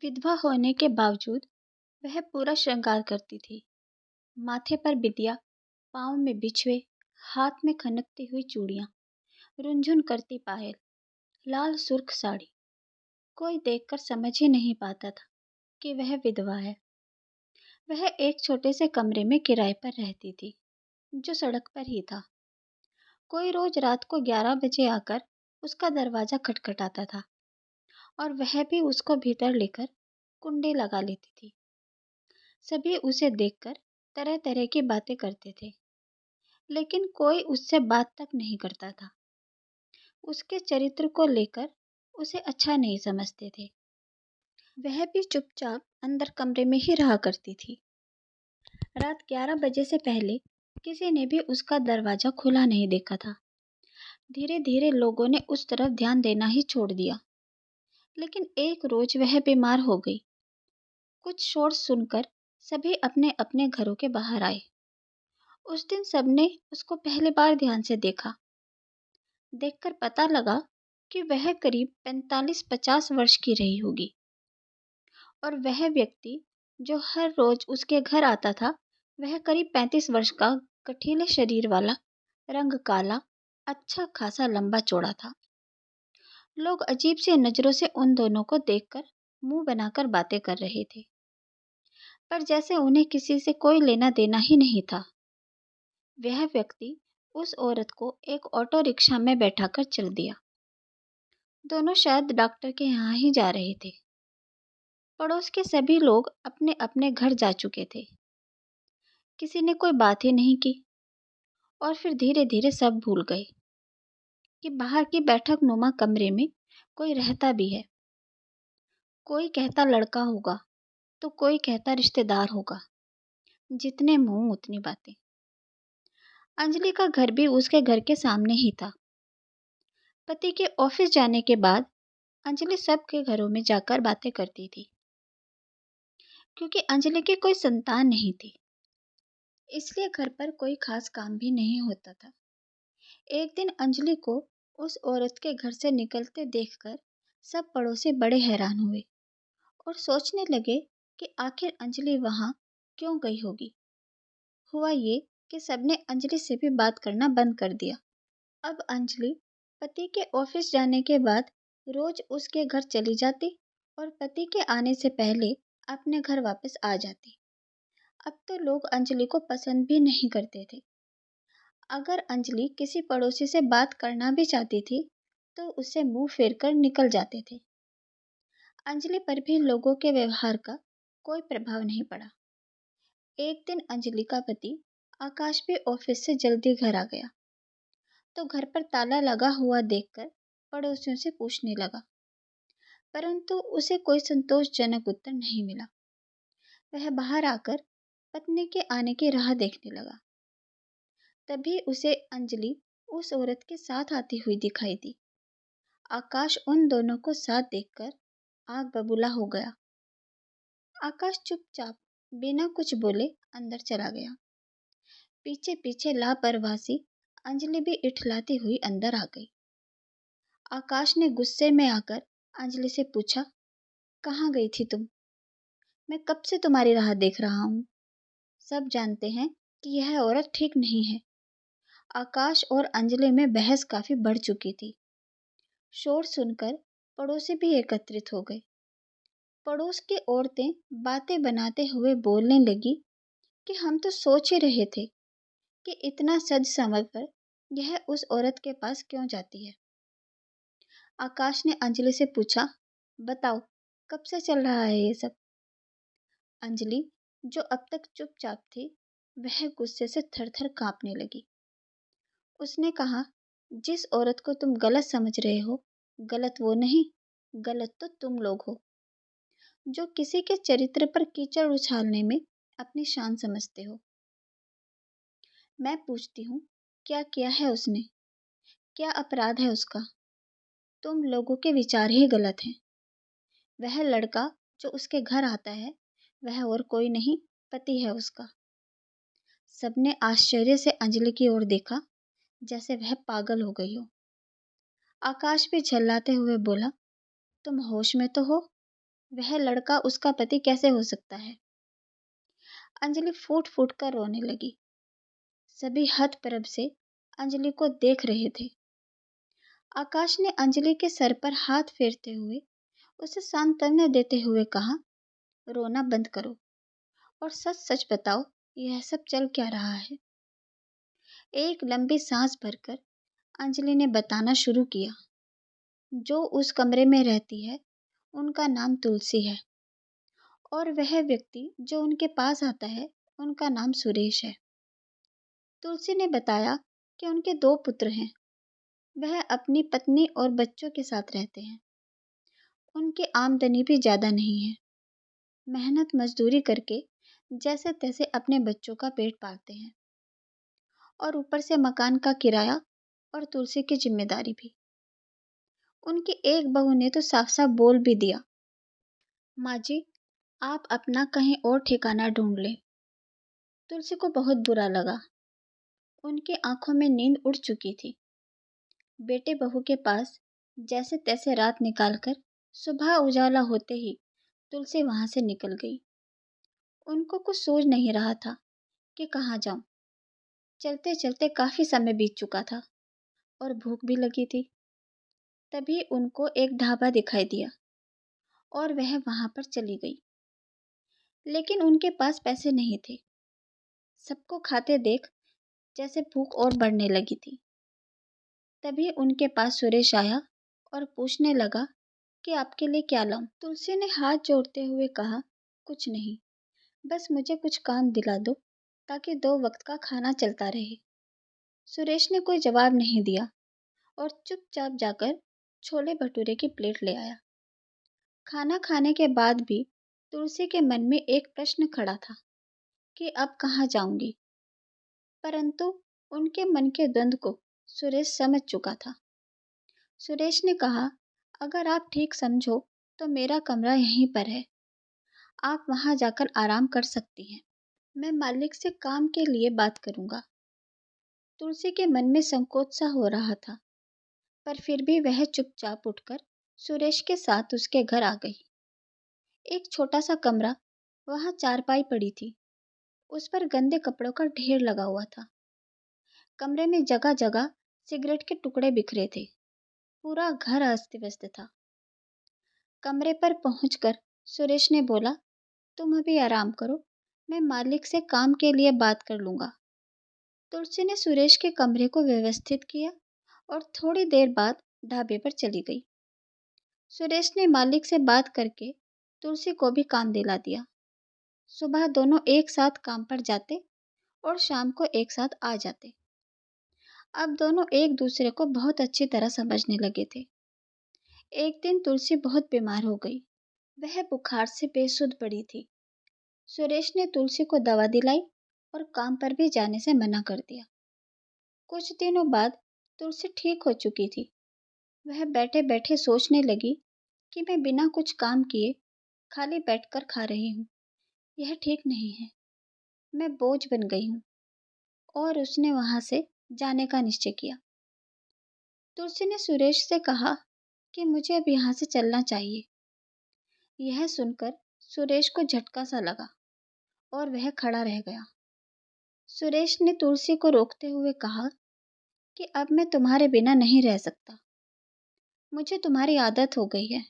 विधवा होने के बावजूद वह पूरा श्रृंगार करती थी। माथे पर बिंदिया, पाँव में बिछुए, हाथ में खनकती हुई चूड़ियाँ, रुनझुन करती पायल, लाल सुर्ख साड़ी। कोई देखकर समझ ही नहीं पाता था कि वह विधवा है। वह एक छोटे से कमरे में किराए पर रहती थी, जो सड़क पर ही था। कोई रोज रात को 11 बजे आकर उसका दरवाजा खटखटाता था और वह भी उसको भीतर लेकर कुंडी लगा लेती थी। सभी उसे देखकर तरह तरह की बातें करते थे, लेकिन कोई उससे बात तक नहीं करता था। उसके चरित्र को लेकर उसे अच्छा नहीं समझते थे। वह भी चुपचाप अंदर कमरे में ही रहा करती थी। रात 11 बजे से पहले किसी ने भी उसका दरवाजा खुला नहीं देखा था। धीरे धीरे लोगों ने उस तरफ ध्यान देना ही छोड़ दिया। लेकिन एक रोज वह बीमार हो गई। कुछ शोर सुनकर सभी अपने अपने घरों के बाहर आए। उस दिन सबने उसको पहली बार ध्यान से देखा। देखकर पता लगा कि वह करीब 45-50 वर्ष की रही होगी। और वह व्यक्ति जो हर रोज उसके घर आता था, वह करीब 35 वर्ष का, गठीले शरीर वाला, रंग काला, अच्छा खासा लंबा चौड़ा था। लोग अजीब सी नजरों से उन दोनों को देखकर मुंह बनाकर बातें कर रहे थे, पर जैसे उन्हें किसी से कोई लेना देना ही नहीं था। वह व्यक्ति उस औरत को एक ऑटो रिक्शा में बैठाकर चल दिया। दोनों शायद डॉक्टर के यहाँ ही जा रहे थे। पड़ोस के सभी लोग अपने अपने घर जा चुके थे। किसी ने कोई बात ही नहीं की और फिर धीरे धीरे सब भूल गए कि बाहर की बैठक नुमा कमरे में कोई रहता भी है। कोई कहता लड़का होगा तो कोई कहता रिश्तेदार होगा। जितने मुंह उतनी बातें। अंजलि का घर भी उसके घर के सामने ही था। पति के ऑफिस जाने के बाद अंजलि सबके घरों में जाकर बातें करती थी। क्योंकि अंजलि की कोई संतान नहीं थी, इसलिए घर पर कोई खास काम भी नहीं होता था। एक दिन अंजलि को उस औरत के घर से निकलते देखकर सब पड़ोसी बड़े हैरान हुए और सोचने लगे कि आखिर अंजलि वहां क्यों गई होगी। हुआ ये कि सबने अंजलि से भी बात करना बंद कर दिया। अब अंजलि पति के ऑफिस जाने के बाद रोज उसके घर चली जाती और पति के आने से पहले अपने घर वापस आ जाती। अब तो लोग अंजलि को पसंद भी नहीं करते थे। अगर अंजलि किसी पड़ोसी से बात करना भी चाहती थी तो उससे मुंह फेर कर निकल जाते थे। अंजलि पर भी लोगों के व्यवहार का कोई प्रभाव नहीं पड़ा। एक दिन अंजलि का पति आकाश भी ऑफिस से जल्दी घर आ गया तो घर पर ताला लगा हुआ देखकर पड़ोसियों से पूछने लगा, परंतु उसे कोई संतोषजनक उत्तर नहीं मिला। वह बाहर आकर पत्नी के आने की राह देखने लगा। तभी उसे अंजलि उस औरत के साथ आती हुई दिखाई दी। आकाश उन दोनों को साथ देखकर आग बबूला हो गया। आकाश चुपचाप बिना कुछ बोले अंदर चला गया। पीछे पीछे लापरवाह सी अंजलि भी इठलाती हुई अंदर आ गई। आकाश ने गुस्से में आकर अंजलि से पूछा, कहाँ गई थी तुम? मैं कब से तुम्हारी राह देख रहा हूँ। सब जानते हैं कि यह औरत ठीक नहीं है। आकाश और अंजलि में बहस काफी बढ़ चुकी थी। शोर सुनकर पड़ोसी भी एकत्रित हो गए। पड़ोस की औरतें बातें बनाते हुए बोलने लगी कि हम तो सोच ही रहे थे कि इतना सज संवर कर यह उस औरत के पास क्यों जाती है। आकाश ने अंजलि से पूछा, बताओ कब से चल रहा है ये सब? अंजलि, जो अब तक चुपचाप थी, वह गुस्से से थर-थर कांपने लगी। उसने कहा, जिस औरत को तुम गलत समझ रहे हो, गलत वो नहीं, गलत तो तुम लोग हो, जो किसी के चरित्र पर कीचड़ उछालने में अपनी शान समझते हो। मैं पूछती हूँ, क्या किया है उसने? क्या अपराध है उसका? तुम लोगों के विचार ही गलत हैं। वह लड़का जो उसके घर आता है, वह और कोई नहीं, पति है उसका। सबने आश्चर्य से अंजलि की ओर देखा, जैसे वह पागल हो गई हो। आकाश भी झल्लाते हुए बोला, तुम होश में तो हो? वह लड़का उसका पति कैसे हो सकता है? अंजलि फूट फूट कर रोने लगी। सभी हतप्रभ से अंजलि को देख रहे थे। आकाश ने अंजलि के सर पर हाथ फेरते हुए उसे सांत्वना देते हुए कहा, रोना बंद करो और सच सच बताओ, यह सब चल क्या रहा है? एक लंबी सांस भरकर अंजलि ने बताना शुरू किया। जो उस कमरे में रहती है उनका नाम तुलसी है और वह व्यक्ति जो उनके पास आता है उनका नाम सुरेश है। तुलसी ने बताया कि उनके 2 पुत्र हैं। वह अपनी पत्नी और बच्चों के साथ रहते हैं। उनकी आमदनी भी ज़्यादा नहीं है। मेहनत मजदूरी करके जैसे तैसे अपने बच्चों का पेट पालते हैं और ऊपर से मकान का किराया और तुलसी की जिम्मेदारी भी। उनकी एक बहू ने तो साफ साफ बोल भी दिया, माँ जी, आप अपना कहीं और ठिकाना ढूंढ लें। तुलसी को बहुत बुरा लगा। उनकी आंखों में नींद उड़ चुकी थी। बेटे बहू के पास जैसे तैसे रात निकालकर सुबह उजाला होते ही तुलसी वहां से निकल गई। उनको कुछ सूझ नहीं रहा था कि कहाँ जाऊं। चलते चलते काफी समय बीत चुका था और भूख भी लगी थी। तभी उनको एक ढाबा दिखाई दिया और वह वहां पर चली गई। लेकिन उनके पास पैसे नहीं थे। सबको खाते देख जैसे भूख और बढ़ने लगी थी। तभी उनके पास सुरेश आया और पूछने लगा कि आपके लिए क्या लाऊं? तुलसी ने हाथ जोड़ते हुए कहा, कुछ नहीं, बस मुझे कुछ काम दिला दो ताकि 2 वक्त का खाना चलता रहे। सुरेश ने कोई जवाब नहीं दिया और चुपचाप जाकर छोले भटूरे की प्लेट ले आया। खाना खाने के बाद भी तुलसी के मन में एक प्रश्न खड़ा था कि अब कहाँ जाऊंगी। परंतु उनके मन के द्वंद्व को सुरेश समझ चुका था। सुरेश ने कहा, अगर आप ठीक समझो तो मेरा कमरा यहीं पर है। आप वहां जाकर आराम कर सकती हैं। मैं मालिक से काम के लिए बात करूंगा। तुलसी के मन में संकोच सा हो रहा था, पर फिर भी वह चुपचाप उठकर सुरेश के साथ उसके घर आ गई। एक छोटा सा कमरा, वहां चारपाई पड़ी थी। उस पर गंदे कपड़ों का ढेर लगा हुआ था। कमरे में जगह जगह सिगरेट के टुकड़े बिखरे थे। पूरा घर अस्त व्यस्त था। कमरे पर पहुंचकर सुरेश ने बोला, तुम अभी आराम करो, मैं मालिक से काम के लिए बात कर लूंगा। तुलसी ने सुरेश के कमरे को व्यवस्थित किया और थोड़ी देर बाद ढाबे पर चली गई। सुरेश ने मालिक से बात करके तुलसी को भी काम दिला दिया। सुबह दोनों एक साथ काम पर जाते और शाम को एक साथ आ जाते। अब दोनों एक दूसरे को बहुत अच्छी तरह समझने लगे थे। एक दिन तुलसी बहुत बीमार हो गई। वह बुखार से बेसुध पड़ी थी। सुरेश ने तुलसी को दवा दिलाई और काम पर भी जाने से मना कर दिया। कुछ दिनों बाद तुलसी ठीक हो चुकी थी। वह बैठे बैठे सोचने लगी कि मैं बिना कुछ काम किए खाली बैठकर खा रही हूँ। यह ठीक नहीं है। मैं बोझ बन गई हूँ। और उसने वहां से जाने का निश्चय किया। तुलसी ने सुरेश से कहा कि मुझे अब यहाँ से चलना चाहिए। यह सुनकर सुरेश को झटका सा लगा और वह खड़ा रह गया। सुरेश ने तुलसी को रोकते हुए कहा कि अब मैं तुम्हारे बिना नहीं रह सकता। मुझे तुम्हारी आदत हो गई है।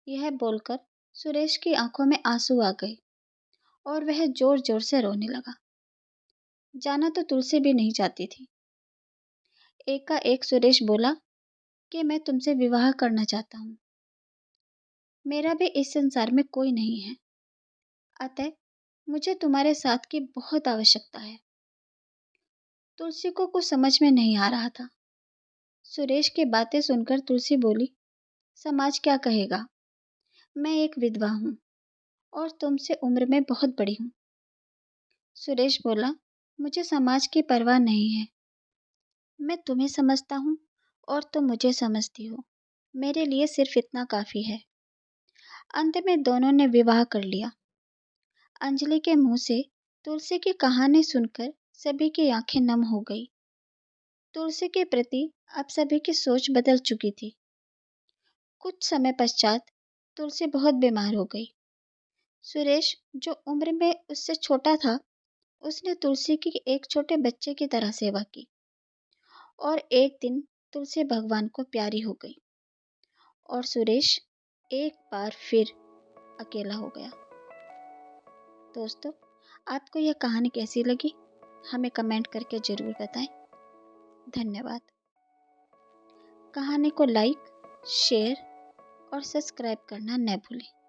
यह बोलकर सुरेश की आंखों में आंसू आ गए और वह जोर जोर से रोने लगा। जाना तो तुलसी भी नहीं चाहती थी। एकाएक सुरेश बोला कि मैं तुमसे विवाह करना चाहता हूँ। मेरा भी इस संसार में कोई नहीं है, अतः मुझे तुम्हारे साथ की बहुत आवश्यकता है। तुलसी को कुछ समझ में नहीं आ रहा था। सुरेश की बातें सुनकर तुलसी बोली, समाज क्या कहेगा? मैं एक विधवा हूँ और तुमसे उम्र में बहुत बड़ी हूँ। सुरेश बोला, मुझे समाज की परवाह नहीं है। मैं तुम्हें समझता हूँ और तुम मुझे समझती हो। मेरे लिए सिर्फ इतना काफी है। अंत में दोनों ने विवाह कर लिया। अंजलि के मुंह से तुलसी की कहानी सुनकर सभी की आंखें नम हो गई। तुलसी के प्रति अब सभी की सोच बदल चुकी थी। कुछ समय पश्चात तुलसी बहुत बीमार हो गई। सुरेश, जो उम्र में उससे छोटा था, उसने तुलसी की एक छोटे बच्चे की तरह सेवा की। और एक दिन तुलसी भगवान को प्यारी हो गई और सुरेश एक बार फिर अकेला हो गया। दोस्तों, आपको यह कहानी कैसी लगी? हमें कमेंट करके ज़रूर बताएं। धन्यवाद। कहानी को लाइक, शेयर और सब्सक्राइब करना न भूलें।